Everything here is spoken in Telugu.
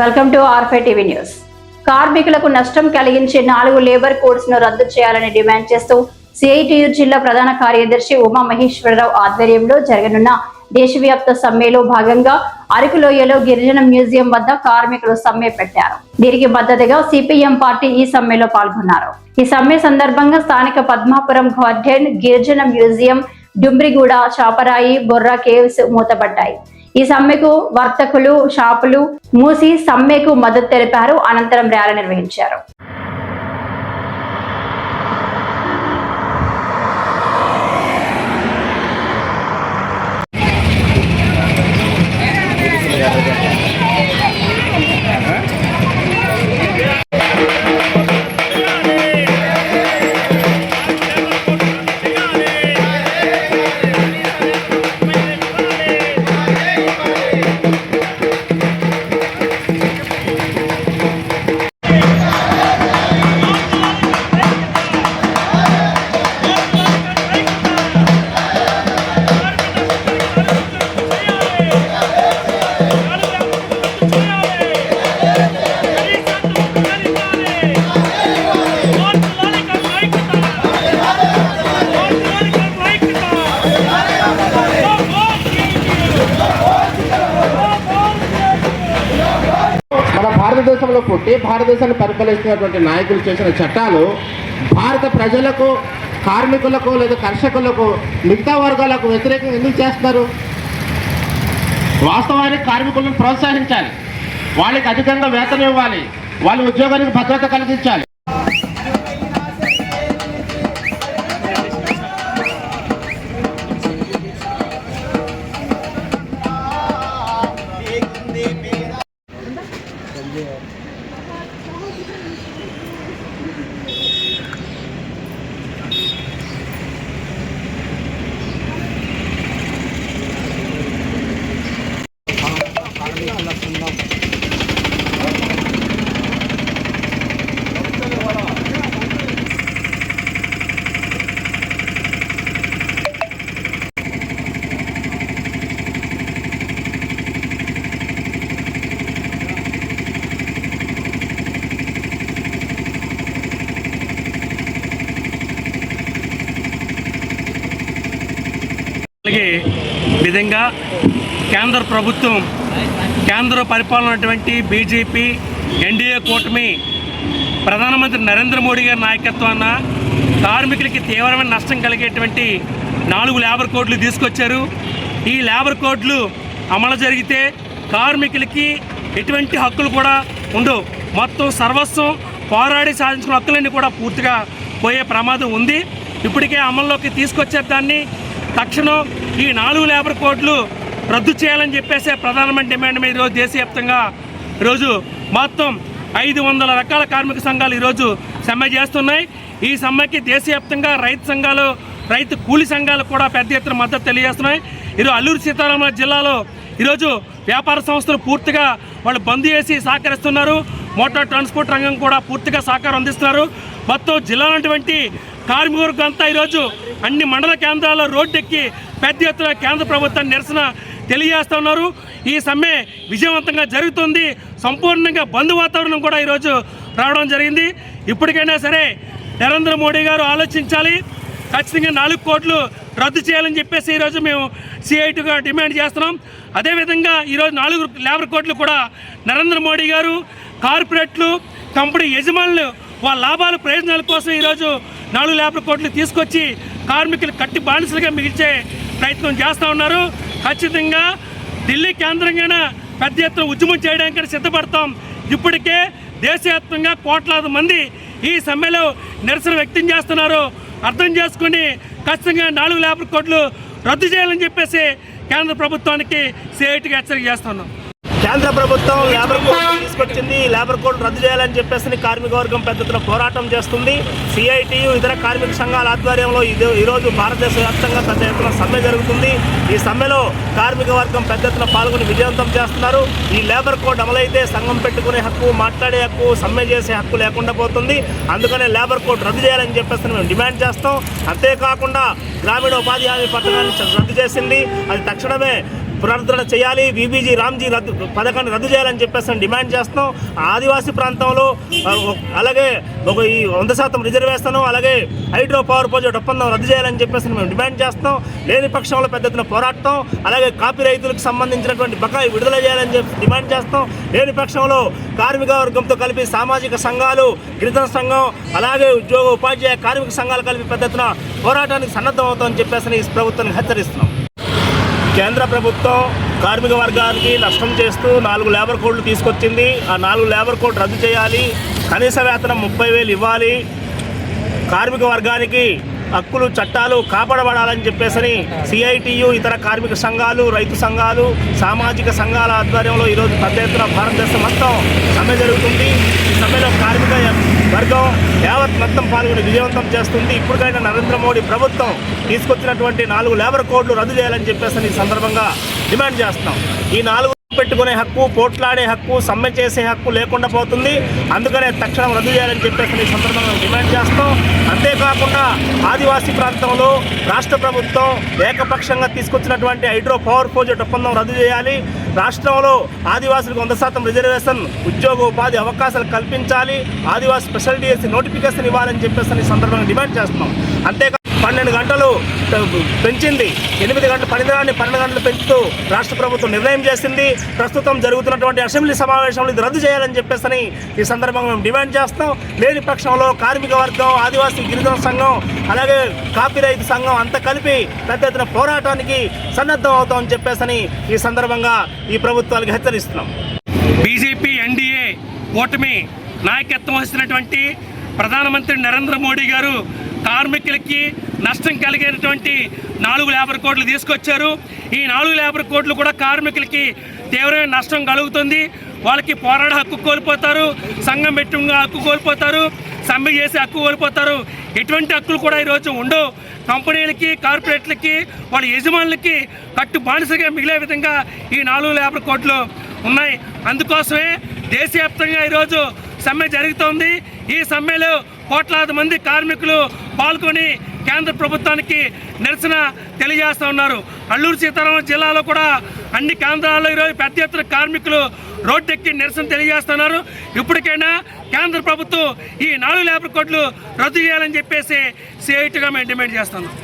Welcome to R5 TV news. కార్మికులకు నష్టం కలిగించే 4 లేబర్ కోడ్స్ ను రద్దు చేయాలని డిమాండ్ చేస్తూ సిఐటియు జిల్లా ప్రధాన కార్యదర్శి ఉమా మహేశ్వరరావు ఆధ్వర్యంలో జరగనున్న దేశవ్యాప్త సమ్మెలో భాగంగా అరకులోయలో గిరిజన మ్యూజియం వద్ద కార్మికులు సమ్మె పెట్టారు. దీనికి మద్దతుగా సిపిఎం పార్టీ ఈ సమ్మెలో పాల్గొన్నారు. ఈ సమ్మె సందర్భంగా స్థానిక పద్మాపురం గార్డెన్, గిరిజన మ్యూజియం, డుంబ్రిగూడ, చాపరాయి, బొర్రా కేవ్స్ మూతపడ్డాయి. ఈ సమ్మెకు వర్తకులు, షాపులు మూసి సమ్మెకు మద్దతు తెలిపారు. అనంతరం ర్యాలీ నిర్వహించారు. మన భారతదేశంలో పుట్టి భారతదేశాన్ని పరిపాలిస్తున్నటువంటి నాయకులు చేసిన చట్టాలు భారత ప్రజలకు, కార్మికులకు లేదా కర్షకులకు, మిగతా వర్గాలకు వ్యతిరేకంగా ఎందుకు చేస్తున్నారు? వాస్తవానికి కార్మికులను ప్రోత్సహించాలి, వాళ్ళకి అధికంగా వేతనం ఇవ్వాలి, వాళ్ళ ఉద్యోగానికి భద్రత కలిగించాలి. విధంగా కేంద్ర ప్రభుత్వం, కేంద్ర పరిపాలన ఉన్నటువంటి బీజేపీ ఎన్డీఏ కూటమి ప్రధానమంత్రి నరేంద్ర మోడీ గారి నాయకత్వాన కార్మికులకి తీవ్రమైన నష్టం కలిగేటువంటి 4 లేబర్ కోడ్లు తీసుకొచ్చారు. ఈ లేబర్ కోడ్లు అమలు జరిగితే కార్మికులకి ఎటువంటి హక్కులు కూడా ఉండవు. మొత్తం సర్వస్వం పోరాడి సాధించిన హక్కులన్నీ కూడా పూర్తిగా పోయే ప్రమాదం ఉంది. ఇప్పటికే అమల్లోకి తీసుకొచ్చే దాన్ని తక్షణం ఈ 4 లేబర్ కోడ్లు రద్దు చేయాలని చెప్పేసి ప్రధానమైన డిమాండ్ మీద ఈరోజు దేశవ్యాప్తంగా ఈరోజు మొత్తం 500 రకాల కార్మిక సంఘాలు ఈరోజు సమ్మె చేస్తున్నాయి. ఈ సమ్మెకి దేశవ్యాప్తంగా రైతు సంఘాలు, రైతు కూలి సంఘాలు కూడా పెద్ద ఎత్తున మద్దతు తెలియజేస్తున్నాయి. ఈరోజు అల్లూరు సీతారామరాజు జిల్లాలో ఈరోజు వ్యాపార సంస్థలు పూర్తిగా వాళ్ళు బంద్ చేసి సహకరిస్తున్నారు. మోటార్ ట్రాన్స్పోర్ట్ రంగం కూడా పూర్తిగా సహకారం అందిస్తున్నారు. మొత్తం జిల్లాలో ఉన్నటువంటి కార్మిక వర్గం అంతా ఈరోజు అన్ని మండల కేంద్రాల్లో రోడ్డెక్కి పెద్ద ఎత్తున కేంద్ర ప్రభుత్వాన్ని నిరసన తెలియజేస్తున్నారు. ఈ సమ్మె విజయవంతంగా జరుగుతుంది. సంపూర్ణంగా బంద్ వాతావరణం కూడా ఈరోజు రావడం జరిగింది. ఇప్పటికైనా సరే నరేంద్ర మోడీ గారు ఆలోచించాలి, ఖచ్చితంగా 4 కోట్లు రద్దు చేయాలని చెప్పేసి ఈరోజు మేము సిఐటిగా డిమాండ్ చేస్తున్నాం. అదేవిధంగా ఈరోజు 4 లేబర్ కోట్లు కూడా నరేంద్ర మోడీ గారు కార్పొరేట్లు, కంపెనీ యజమానులు వాళ్ళ లాభాల ప్రయోజనాల కోసం ఈరోజు 4 లేబర్ కోట్లు తీసుకొచ్చి కార్మికులు కట్టి బానిసలుగా మిగిల్చే ప్రయత్నం చేస్తూ ఉన్నారు. ఖచ్చితంగా ఢిల్లీ కేంద్రంగా పెద్ద ఎత్తున ఉద్యమం చేయడానికి సిద్ధపడతాం. ఇప్పటికే దేశవ్యాప్తంగా కోట్లాది మంది ఈ సమ్మెలో నిరసన వ్యక్తం చేస్తున్నారు. అర్థం చేసుకుని ఖచ్చితంగా 4 లేబర్ కోడ్లు రద్దు చేయాలని చెప్పేసి కేంద్ర ప్రభుత్వానికి సిఐటిగా హెచ్చరిక చేస్తున్నాం. కేంద్ర ప్రభుత్వం లేబర్ కోడ్ తీసుకొచ్చింది. లేబర్ కోడ్ రద్దు చేయాలని చెప్పేసి కార్మిక వర్గం పెద్ద ఎత్తున పోరాటం చేస్తుంది. సిఐటియు ఇతర కార్మిక సంఘాల ఆధ్వర్యంలో ఈరోజు భారతదేశ వ్యాప్తంగా పెద్ద ఎత్తున సమ్మె జరుగుతుంది. ఈ సమ్మెలో కార్మిక వర్గం పెద్ద ఎత్తున పాల్గొని విజయవంతం చేస్తున్నారు. ఈ లేబర్ కోడ్ అమలైతే సంఘం పెట్టుకునే హక్కు, మాట్లాడే హక్కు, సమ్మె చేసే హక్కు లేకుండా పోతుంది. అందుకనే లేబర్ కోడ్ రద్దు చేయాలని చెప్పేసి మేము డిమాండ్ చేస్తాం. అంతేకాకుండా గ్రామీణ ఉపాధి హామీ పథకాన్ని రద్దు చేసింది. అది తక్షణమే పునరుద్ధరణ చేయాలి, విబీజీ రామ్జీ పథకాన్ని రద్దు చేయాలని చెప్పేసి డిమాండ్ చేస్తున్నాం. ఆదివాసీ ప్రాంతంలో అలాగే ఈ 100% రిజర్వేషన్, అలాగే హైడ్రో పవర్ ప్రాజెక్ట్ ఒప్పందం రద్దు చేయాలని చెప్పేసి మేము డిమాండ్ చేస్తున్నాం. లేని పక్షంలో పెద్ద ఎత్తున పోరాటం, అలాగే కాపీ రైతులకు సంబంధించినటువంటి బకాయి విడుదల చేయాలని చెప్పి డిమాండ్ చేస్తాం. లేని పక్షంలో కార్మిక వర్గంతో కలిపి సామాజిక సంఘాలు, గిరిజన సంఘం, అలాగే ఉద్యోగ ఉపాధ్యాయ కార్మిక సంఘాలు కలిపి పెద్ద ఎత్తున పోరాటానికి సన్నద్ధం అవుతామని చెప్పేసి ఈ ప్రభుత్వాన్ని హెచ్చరిస్తున్నాం. కేంద్ర ప్రభుత్వం కార్మిక వర్గానికి నష్టం చేస్తూ 4 లేబర్ కోడ్లు తీసుకొచ్చింది. ఆ 4 లేబర్ కోడ్ రద్దు చేయాలి, కనీస వేతనం 30,000 ఇవ్వాలి, కార్మిక వర్గానికి హక్కులు చట్టాలు కాపాడబడాలని చెప్పేసి సిఐటియు, ఇతర కార్మిక సంఘాలు, రైతు సంఘాలు, సామాజిక సంఘాల ఆధ్వర్యంలో ఈరోజు పెద్ద ఎత్తున భారతదేశం మొత్తం సమ్మె జరుగుతుంది. ఈ సమ్మెలో కార్మిక వర్గం యావత్ మొత్తం పాల్గొని విజయవంతం చేస్తుంది. ఇప్పటికైనా నరేంద్ర మోడీ ప్రభుత్వం తీసుకొచ్చినటువంటి 4 లేబర్ కోడ్లు రద్దు చేయాలని చెప్పేసి ఈ సందర్భంగా డిమాండ్ చేస్తాం. ఈ 4 పెట్టుకునే హక్కు, పోట్లాడే హక్కు, సమ్మె చేసే హక్కు లేకుండా పోతుంది. అందుకనే తక్షణం రద్దు చేయాలని చెప్పేసి ఈ సందర్భంగా డిమాండ్ చేస్తాం. అంతేకాకుండా ఆదివాసీ ప్రాంతంలో రాష్ట్ర ప్రభుత్వం ఏకపక్షంగా తీసుకొచ్చినటువంటి హైడ్రో పవర్ ప్రాజెక్ట్ ఒప్పందం రద్దు చేయాలి. రాష్ట్రంలో ఆదివాసులకు 100% రిజర్వేషన్, ఉద్యోగ ఉపాధి అవకాశాలు కల్పించాలి. ఆదివాసీ స్పెషల్ డిఎస్సి నోటిఫికేషన్ ఇవ్వాలని చెప్పేసి ఈ సందర్భంగా డిమాండ్ చేస్తున్నాం. అంతేకాదు 12 గంటలు పెంచింది, 8 గంటల పనిదినాన్ని 12 గంటలు పెంచుతూ రాష్ట్ర ప్రభుత్వం నిర్ణయం చేసింది. ప్రస్తుతం జరుగుతున్నటువంటి అసెంబ్లీ సమావేశంలో ఇది రద్దు చేయాలని చెప్పేసి ఈ సందర్భంగా మేము డిమాండ్ చేస్తాం. లేని పక్షంలో కార్మిక వర్గం, ఆదివాసీ గిరిజన సంఘం, అలాగే కాపీ రైతు సంఘం అంతా కలిపి పెద్ద ఎత్తున పోరాటానికి సన్నద్ధం అవుతామని చెప్పేసి ఈ సందర్భంగా ఈ ప్రభుత్వాలకు హెచ్చరిస్తున్నాం. బీజేపీ ఎన్డీఏ కూటమి నాయకత్వం వహిస్తున్నటువంటి ప్రధానమంత్రి నరేంద్ర మోడీ గారు కార్మికులకి నష్టం కలిగేటువంటి 4 లేబర్ కోడ్లు తీసుకొచ్చారు. ఈ 4 లేబర్ కోడ్లు కూడా కార్మికులకి తీవ్రమైన నష్టం కలుగుతుంది. వాళ్ళకి పోరాడ హక్కు కోల్పోతారు, సంఘం పెట్టుగా హక్కు కోల్పోతారు, సమ్మె చేసే హక్కు కోల్పోతారు. ఎటువంటి హక్కులు కూడా ఈరోజు ఉండవు. కంపెనీలకి, కార్పొరేట్లకి, వాళ్ళ యజమానులకి కట్టు బానిసగా మిగిలే విధంగా ఈ 4 లేబర్ కోడ్లు ఉన్నాయి. అందుకోసమే దేశవ్యాప్తంగా ఈరోజు సమ్మె జరుగుతోంది. ఈ సమ్మెలో కోట్లాది మంది కార్మికులు పాల్గొని కేంద్ర ప్రభుత్వానికి నిరసన తెలియజేస్తూ ఉన్నారు. అల్లూరు సీతారామరాజు జిల్లాలో కూడా అన్ని కేంద్రాల్లో ఈరోజు పెద్ద ఎత్తున కార్మికులు రోడ్డెక్కి నిరసన తెలియజేస్తున్నారు. ఇప్పటికైనా కేంద్ర ప్రభుత్వం ఈ 4 లేబర్ కోడ్లు రద్దు చేయాలని చెప్పేసి సిఐటిగా మేము డిమాండ్ చేస్తున్నాం.